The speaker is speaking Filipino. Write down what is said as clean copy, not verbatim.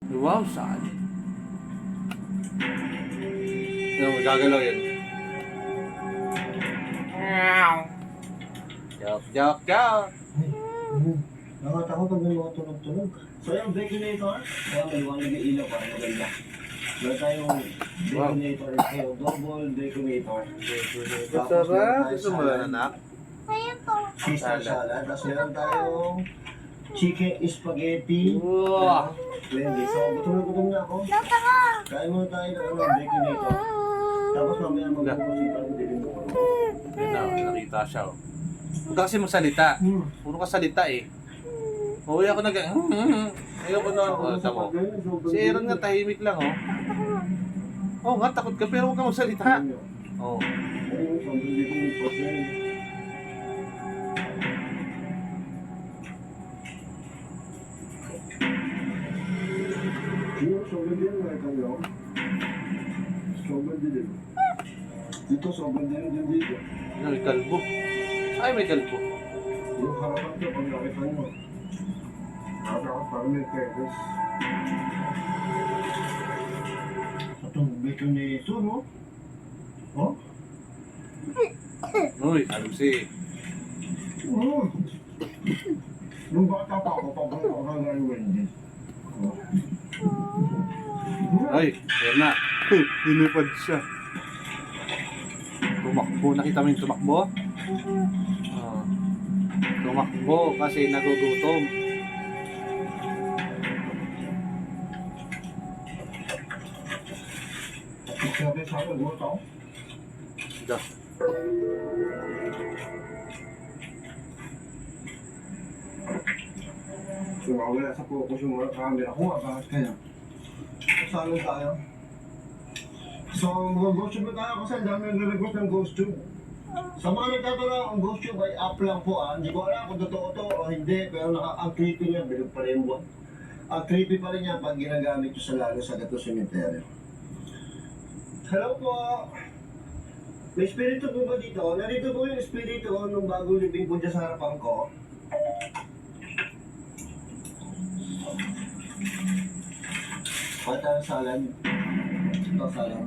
Wow, saan? Ano, magagalaw yan. Joke, joke. Nakatawa pag may mga tunog-tunog. So yung Baconator, may mga nag-iilaw para maganda. Meron tayong Baconator, yung double Baconator. Sarap. Gusto mo yan, anak? Caesar salad. Tapos meron tayong chicken spaghetti. Wow. Wendy. So gutom na ako. Kain muna tayo ng Baconator. Tapos mamaya mag-uusap ang dilim ko. Yan na, nakita siya. Oh. Huwag ka kasi magsalita. Puro ka salita eh. Uwi ako ayoko na. Tamo. Si Aaron nga tahimik lang oh. Oo nga, takot ka pero huwag ka magsalita. Oo. Sobrang din na ikaw. Sobrang din. Dito sobrang din dito. Ano, may kalbo. Ay, may kalbo. Yung harapan ko, pag nakita mo. Parang may pedos. Itong Baconator, no? Oh? Uy, alusi. Oh! Nung bata pa ako, papunta ako ng Wendy. Ay, yan na. Inipad siya. Tumakbo. Nakita mo yung tumakbo? Oh. Tumakbo kasi nagugutom. Sabi sa akin, mo ito? Da. Sumawala sa focus yung mga camera ko, bakit kaya? Saan tayo? So, mag-ghost tube na tayo kasi ang dami yung nalagot ng ghost tube. Sa mga nagtatanong, ang ghost tube ay up lang po ah. Hindi ko alam kung totoo to o hindi, pero ang creepy niya, bilog pa rin buwan. Ang creepy pa rin niya pag ginagamit ko sa lalo sa gato cemetery. Hello po! May espiritu po ba dito? Narito po yung espiritu nung bagong living po dyan sa harapan ko. Pata salad. Ito salad.